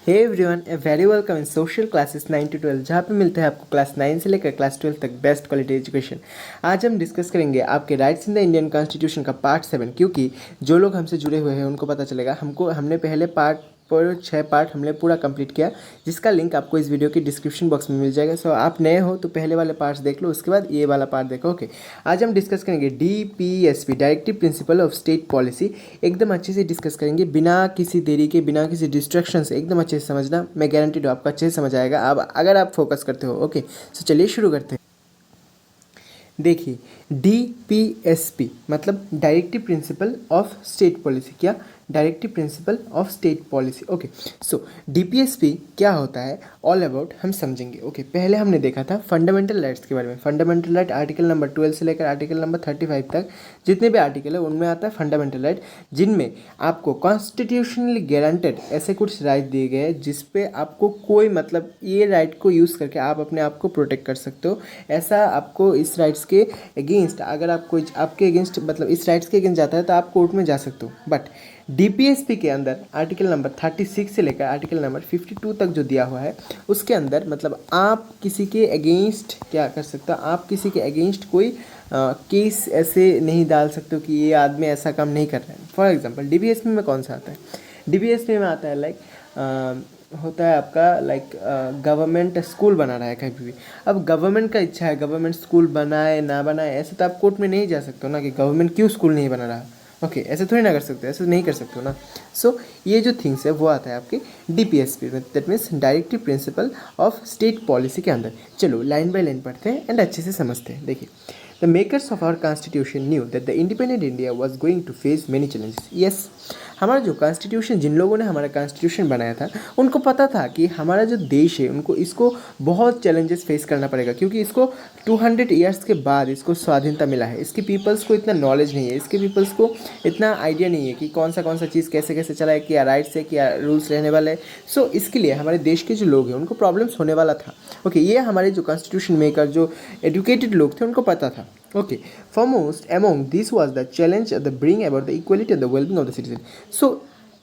Hey everyone, a very welcome in social classes 9 to 12, जहाँ पे मिलते हैं आपको क्लास 9 से लेकर क्लास 12 तक बेस्ट क्वालिटी एजुकेशन। आज हम डिस्कस करेंगे आपके rights in the Indian constitution का पार्ट 7, क्योंकि जो लोग हमसे जुड़े हुए हैं उनको पता चलेगा हमने पहले पार्ट पर 6 पार्ट हमने पूरा कंप्लीट किया, जिसका लिंक आपको इस वीडियो की डिस्क्रिप्शन बॉक्स में मिल जाएगा। सो आप नए हो तो पहले वाले पार्ट्स देख लो, उसके बाद ये वाला पार्ट देखो। ओके, आज हम डिस्कस करेंगे DPSP, directive principle of state policy. एकदम अच्छे से डिस्कस करेंगे, बिना किसी देरी के, बिना किसी डिस्ट्रैक्शन से। एकदम अच्छे से समझना, मैं गारंटी दूँ आपको अच्छे से समझ आएगा अब अगर आप फोकस करते हो। ओके, सो चलिए शुरू करते हैं। देखिए, DPSP मतलब directive principle of state policy. क्या? Directive principle of state policy. Okay, so DPSP क्या होता है, ऑल अबाउट हम समझेंगे। ओके, पहले हमने देखा था फंडामेंटल राइट्स के बारे में। फंडामेंटल राइट आर्टिकल नंबर 12 से लेकर आर्टिकल नंबर 35 तक जितने भी आर्टिकल है उनमें आता है फंडामेंटल राइट, जिनमें आपको कॉन्स्टिट्यूशनली गारंटेड ऐसे कुछ राइट दिए गए हैं जिसपे आपको कोई मतलब ये राइट को यूज़ करके आप अपने आप को प्रोटेक्ट कर सकते हो। ऐसा आपको इस राइट्स के अगेंस्ट, अगर आप कोई आपके अगेंस्ट मतलब इस राइट्स के अगेंस्ट जाता है तो आप कोर्ट में जा सकते हो। बट DPSP के अंदर आर्टिकल नंबर 36 से लेकर आर्टिकल नंबर 52 तक जो दिया हुआ है, उसके अंदर मतलब आप किसी के अगेंस्ट क्या कर सकते हो, आप किसी के अगेंस्ट कोई केस ऐसे नहीं डाल सकते हो कि ये आदमी ऐसा काम नहीं कर रहा है। फॉर एग्जांपल DPSP में कौन सा आता है? DPSP में आता है होता है आपका गवर्नमेंट स्कूल बना रहा है कहीं भी। अब गवर्नमेंट का इच्छा है गवर्नमेंट स्कूल बनाए ना बनाए, ऐसे तो आप कोर्ट में नहीं जा सकते हो ना कि गवर्नमेंट क्यों स्कूल नहीं बना रहा। ओके, ऐसे थोड़ी ना कर सकते, ऐसे नहीं कर सकते हो ना। सो ये जो थिंग्स है वो आता है आपके DPSP में, that means directive principle of state policy के अंदर। चलो लाइन बाय लाइन पढ़ते हैं एंड अच्छे से समझते हैं। देखिए, the makers of our constitution knew that the independent India was going to face many challenges. Yes, हमारा जो कॉन्स्टिट्यूशन, जिन लोगों ने हमारा कॉन्स्टिट्यूशन बनाया था उनको पता था कि हमारा जो देश है उनको इसको बहुत चैलेंजेस फेस करना पड़ेगा, क्योंकि इसको 200 ईयर्स के बाद इसको स्वाधीनता मिला है। इसके पीपल्स को इतना नॉलेज नहीं है, इसके पीपल्स को इतना आइडिया नहीं है कि कौन सा चीज़ कैसे कैसे चला है, क्या राइट्स है, क्या रूल्स रहने वाले हैं। सो इसके लिए हमारे देश के जो लोग हैं उनको प्रॉब्लम्स होने वाला था। ओके, ये हमारे जो कॉन्स्टिट्यूशन मेकर, जो एजुकेटेड लोग थे उनको पता था। Okay, foremost among this was the challenge of the bring about the equality and the well-being of the citizen. So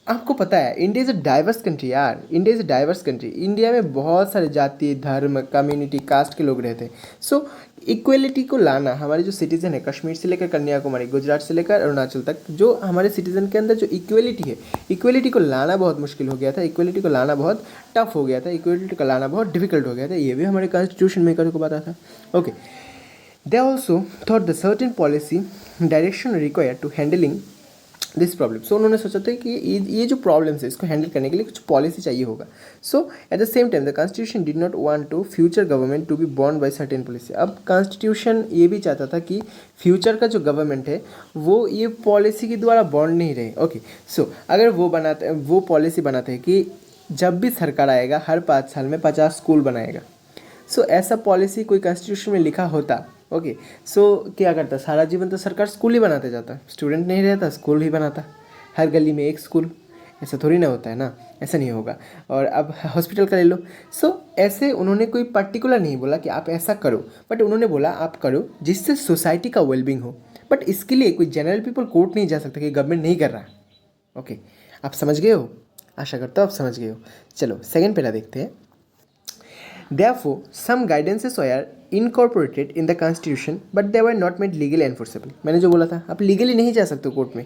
आपको पता है India is a diverse country यार, India is a diverse country. India में बहुत सारे जाति, धर्म, community, cast के लोग रहते हैं। सो इक्वलिटी को लाना, हमारे जो सिटीज़न है कश्मीर से लेकर कन्याकुमारी, गुजरात से लेकर अरुणाचल तक, जो हमारे सिटीज़न के अंदर जो इक्वलिटी है, इक्वलिटी को लाना बहुत मुश्किल हो गया था, इक्वलिटी को लाना बहुत टफ हो गया था, इक्वलिटी को लाना बहुत डिफिकल्ट हो गया था। ये भी हमारे कॉन्स्टिट्यूशन मेकर को पता था। Okay, they also thought the certain policy direction required to handling this problem. So उन्होंने सोचा था कि ये जो प्रॉब्लम्स है इसको हैंडल करने के लिए कुछ पॉलिसी चाहिए होगा। So at the same time the constitution did not want to future government to be born by certain policy. अब कॉन्स्टिट्यूशन ये भी चाहता था कि फ्यूचर का जो गवर्नमेंट है वो ये पॉलिसी के द्वारा बॉन्ड नहीं रहे। ओके, सो अगर वो पॉलिसी बनाते हैं कि जब भी सरकार आएगा हर 5 साल में 50 स्कूल बनाएगा। सो ऐसा पॉलिसी कोई कॉन्स्टिट्यूशन में लिखा होता, ओके, सो क्या करता, सारा जीवन तो सरकार स्कूल ही बनाते जाता, स्टूडेंट नहीं रहता, स्कूल ही बनाता, हर गली में एक स्कूल। ऐसा थोड़ी ना होता है ना, ऐसा नहीं होगा। और अब हॉस्पिटल का ले लो। सो ऐसे उन्होंने कोई पर्टिकुलर नहीं बोला कि आप ऐसा करो, बट उन्होंने बोला आप करो जिससे सोसाइटी का वेलबींग हो। बट इसके लिए कोई जनरल पीपल कोर्ट नहीं जा सकता कि गवर्नमेंट नहीं कर रहा। ओके, आप समझ गए हो? आशा करता हूँ आप समझ गए हो। चलो सेकेंड पहला देखते हैं। Therefore, some guidances were incorporated in the constitution, but they were not made legally enforceable. मैंने जो बोला था, आप लीगली नहीं जा सकते कोर्ट में।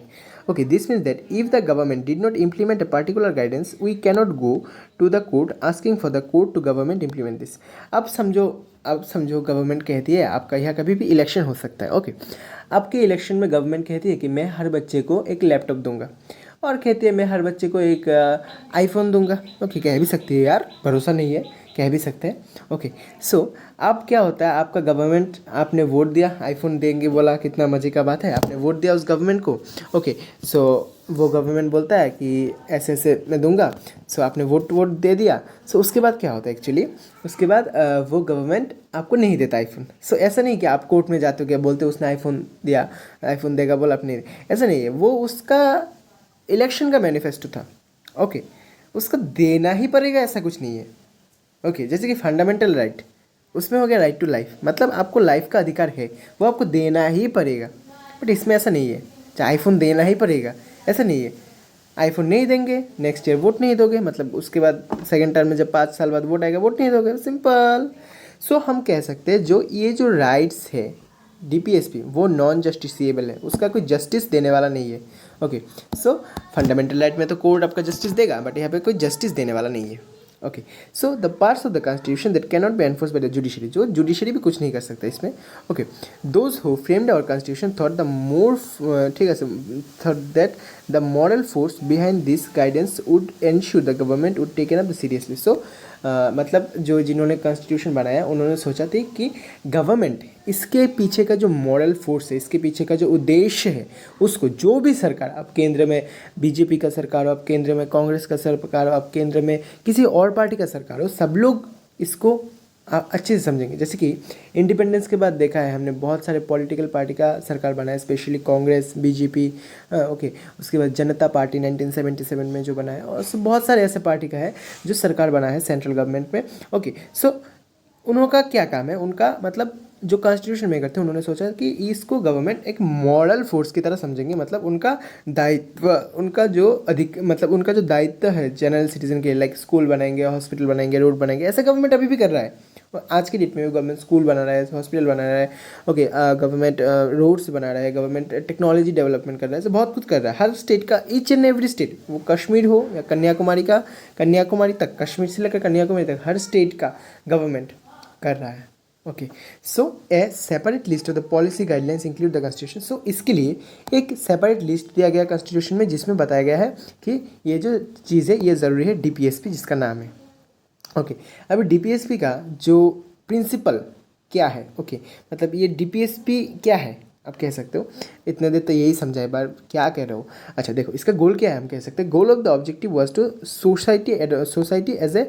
Okay, this means that if the government did not implement a particular guidance, we cannot go to the court asking for the court to government implement this. अब समझो गवर्नमेंट कहती है आपका यहाँ कभी भी इलेक्शन हो सकता है। ओके, आपके इलेक्शन में गवर्नमेंट कहती है कि मैं हर बच्चे को एक लैपटॉप दूंगा, और कहती है मैं हर बच्चे को एक आईफोन दूंगा। ओके, कह भी सकती है यार, भरोसा नहीं है, कह भी सकते हैं। ओके, सो अब क्या होता है, आपका गवर्नमेंट, आपने वोट दिया, आईफोन देंगे बोला, कितना मज़े का बात है, आपने वोट दिया उस गवर्नमेंट को। ओके, सो वो गवर्नमेंट बोलता है कि ऐसे ऐसे मैं दूंगा। सो आपने वोट दे दिया। सो उसके बाद क्या होता है एक्चुअली, उसके बाद वो गवर्नमेंट आपको नहीं देता आईफोन। सो ऐसा नहीं कि आप कोर्ट में जाते हो क्या बोलते हो उसने आईफोन दिया, आईफोन देगा बोला अपने, ऐसा नहीं है। वो उसका इलेक्शन का मैनिफेस्टो था। ओके, उसका देना ही पड़ेगा, ऐसा कुछ नहीं है। ओके, जैसे कि फंडामेंटल राइट, उसमें हो गया राइट टू लाइफ, मतलब आपको लाइफ का अधिकार है, वो आपको देना ही पड़ेगा। बट इसमें ऐसा नहीं है, चाहे आईफोन देना ही पड़ेगा, ऐसा नहीं है। आईफोन नहीं देंगे, नेक्स्ट ईयर वोट नहीं दोगे, मतलब उसके बाद सेकेंड टर्म में जब 5 साल बाद वोट आएगा वोट नहीं दोगे, सिंपल। सो हम कह सकते हैं जो ये जो राइट्स है डीपीएसपी वो नॉन जस्टिसिएबल है, उसका कोई जस्टिस देने वाला नहीं है। ओके, सो फंडामेंटल राइट में तो कोर्ट आपका जस्टिस देगा, बट यहाँ पे कोई जस्टिस देने वाला नहीं है। Okay, so the parts of the constitution that can not be enforce by the judiciary, जो जुडिशरी भी कुछ नहीं कर सकता इसमें। Okay, those who framed our constitution thought the more, ठीक है, thought that the moral force behind this guidance would ensure the government would taken up seriously. So मतलब जो जिन्होंने कॉन्स्टिट्यूशन बनाया उन्होंने सोचा थी कि गवर्नमेंट इसके पीछे का जो मॉरल फोर्स है, इसके पीछे का जो उद्देश्य है, उसको जो भी सरकार, अब केंद्र में बीजेपी का सरकार हो, अब केंद्र में कांग्रेस का सरकार हो, अब केंद्र में किसी और पार्टी का सरकार हो, सब लोग इसको अच्छे से समझेंगे। जैसे कि इंडिपेंडेंस के बाद देखा है हमने बहुत सारे पॉलिटिकल पार्टी का सरकार बनाया, स्पेशली कांग्रेस, बीजेपी, ओके, उसके बाद जनता पार्टी 1977 में जो बनाया, और बहुत सारे ऐसे पार्टी का है जो सरकार बना है सेंट्रल गवर्नमेंट में। ओके, सो उनका क्या काम है, उनका मतलब जो कॉन्स्टिट्यूशन मेकर थे उन्होंने सोचा कि इसको गवर्नमेंट एक मॉरल फोर्स की तरह समझेंगे, मतलब उनका दायित्व, उनका जो अधिक मतलब उनका जो दायित्व है जनरल सिटीजन के, लाइक स्कूल बनाएंगे, हॉस्पिटल बनाएंगे, रोड बनाएंगे, ऐसा गवर्नमेंट अभी भी कर रहा है। और आज की डेट में भी गवर्नमेंट स्कूल बना रहा है, हॉस्पिटल बना रहा है, ओके, गवर्नमेंट रोड्स बना रहा है, गवर्नमेंट टेक्नोलॉजी डेवलपमेंट कर रहा है, ऐसे बहुत कुछ कर रहा है। हर स्टेट का, ईच एंड एवरी स्टेट, वो कश्मीर हो या कन्याकुमारी का, कन्याकुमारी तक, कश्मीर से लेकर कन्याकुमारी तक हर स्टेट का गवर्नमेंट कर रहा है। Okay, so a separate list of the policy guidelines include the constitution. So इसके लिए एक सेपरेट लिस्ट दिया गया कॉन्स्टिट्यूशन में, जिसमें बताया गया है कि ये जो चीज़ है ये ज़रूरी है, डीपीएसपी जिसका नाम है। ओके, अभी डीपीएसपी का जो प्रिंसिपल क्या है, ओके, मतलब ये डीपीएसपी क्या है आप कह सकते हो। इतने देर तो यही समझा, एक बार क्या कह रहे हो। अच्छा देखो, इसका गोल क्या है, हम कह सकते हैं goal of the objective was to society as a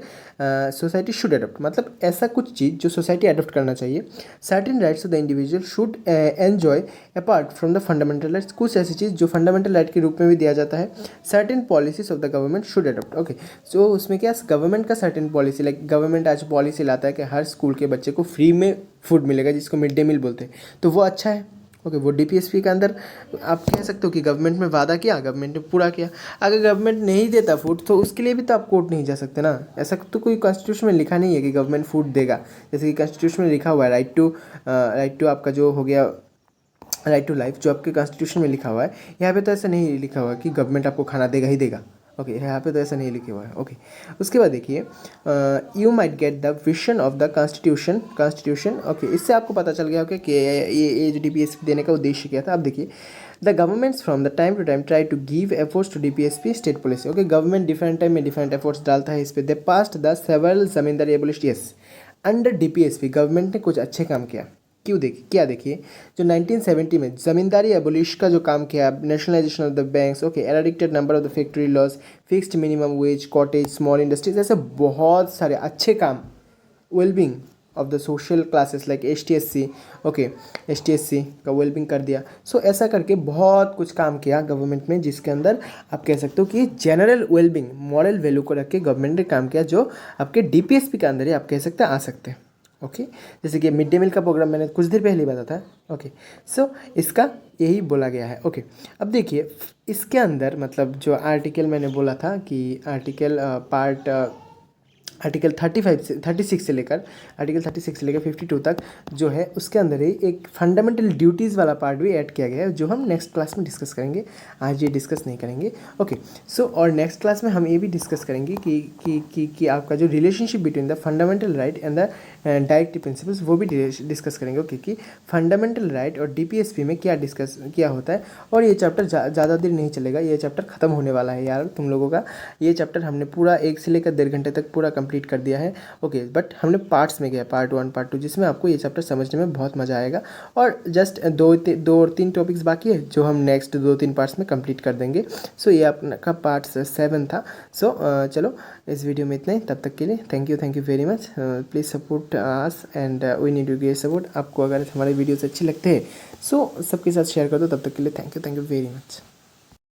society should adopt, मतलब ऐसा कुछ चीज़ जो सोसाइटी अडॉप्ट करना चाहिए। Certain rights of the individual should enjoy apart from the fundamental rights, कुछ ऐसी चीज़ जो फंडामेंटल राइट के रूप में भी दिया जाता है। Certain policies of the government should adopt, okay, so उसमें क्या गवर्नमेंट का सर्टेन पॉलिसी, लाइक गवर्नमेंट आज पॉलिसी लाता है कि हर स्कूल के बच्चे को फ्री में फूड मिलेगा, जिसको मिड डे मील बोलते हैं, तो वो अच्छा है। ओके, वो डीपीएसपी के अंदर आप कह सकते हो कि गवर्नमेंट में वादा किया, गवर्नमेंट ने पूरा किया। अगर गवर्नमेंट नहीं देता फूड तो उसके लिए भी तो आप कोर्ट नहीं जा सकते ना, ऐसा तो कोई कॉन्स्टिट्यूशन में लिखा नहीं है कि गवर्नमेंट फूड देगा। जैसे कि कॉन्स्टिट्यूशन में लिखा हुआ है राइट टू आपका जो हो गया राइट टू लाइफ, जो आपके कॉन्स्टिट्यूशन में लिखा हुआ है, यहाँ पे तो ऐसा नहीं लिखा हुआ कि गवर्नमेंट आपको खाना देगा ही देगा। ओके, यहाँ पे तो ऐसा नहीं लिखा हुआ है। ओके, उसके बाद देखिए you might get the vision of the constitution. Okay, इससे आपको पता चल गया होगा कि ये जो डीपीएसपी देने का उद्देश्य क्या था। अब देखिए, the governments from the time to time try to give efforts to DPSP state policy. Okay, government different time में डिफरेंट एफर्ट्स डालता है इस पर। They past the several zamindari abolished, yes, under DPSP government ने कुछ अच्छे काम किया। क्यों देखिए, क्या देखिए, जो 1970 में ज़मींदारी एबोलिश का जो काम किया, nationalisation of the banks, okay, eradicated number of the factory laws, fixed minimum wage, cottage, small industries, ऐसे बहुत सारे अच्छे काम, wellbeing of the social classes like HTSC, okay, HTSC का वेलबिंग कर दिया। सो ऐसा करके बहुत कुछ काम किया गवर्नमेंट में, जिसके अंदर आप कह सकते हो कि जनरल वेलबिंग, मॉरल वैल्यू को रख के गवर्नमेंट ने काम किया, जो आपके डीपीएसपी के अंदर ही आप कह सकते हैं आ सकते हैं। ओके, जैसे कि मिड डे मील का प्रोग्राम मैंने कुछ देर पहले ही बताया था। ओके, सो इसका यही बोला गया है। ओके, अब देखिए इसके अंदर मतलब जो आर्टिकल मैंने बोला था कि आर्टिकल 36 से लेकर 52 तक जो है, उसके अंदर ही एक फंडामेंटल ड्यूटीज़ वाला पार्ट भी ऐड किया गया है, जो हम नेक्स्ट क्लास में डिस्कस करेंगे। आज ये डिस्कस नहीं करेंगे। ओके, सो और नेक्स्ट क्लास में हम ये भी डिस्कस करेंगे कि आपका जो relationship between the fundamental right and the directive principles, वो भी डिस्कस करेंगे। ओके, कि फंडामेंटल राइट और डीपीएसपी में क्या डिस्कस किया होता है। और ये चैप्टर ज़्यादा देर नहीं चलेगा, ये चैप्टर ख़त्म होने वाला है यार तुम लोगों का। ये चैप्टर हमने पूरा 1 से लेकर 1.5 घंटे तक पूरा कंप्लीट कर दिया है। ओके, बट हमने पार्ट्स में गया, पार्ट 1 पार्ट 2, जिसमें आपको ये चैप्टर समझने में बहुत मज़ा आएगा। और जस्ट 2 और 3 टॉपिक्स बाकी है, जो हम नेक्स्ट 2-3 पार्ट्स में कंप्लीट कर देंगे। सो ये आपका पार्ट 7 था। सो चलो इस वीडियो में इतना ही, तब तक के लिए thank you very much. Please support us and we need you great support. आपको अगर हमारे वीडियोस अच्छे लगते हैं सो सबके साथ शेयर कर दो। तब तक के लिए थैंक यू वेरी मच।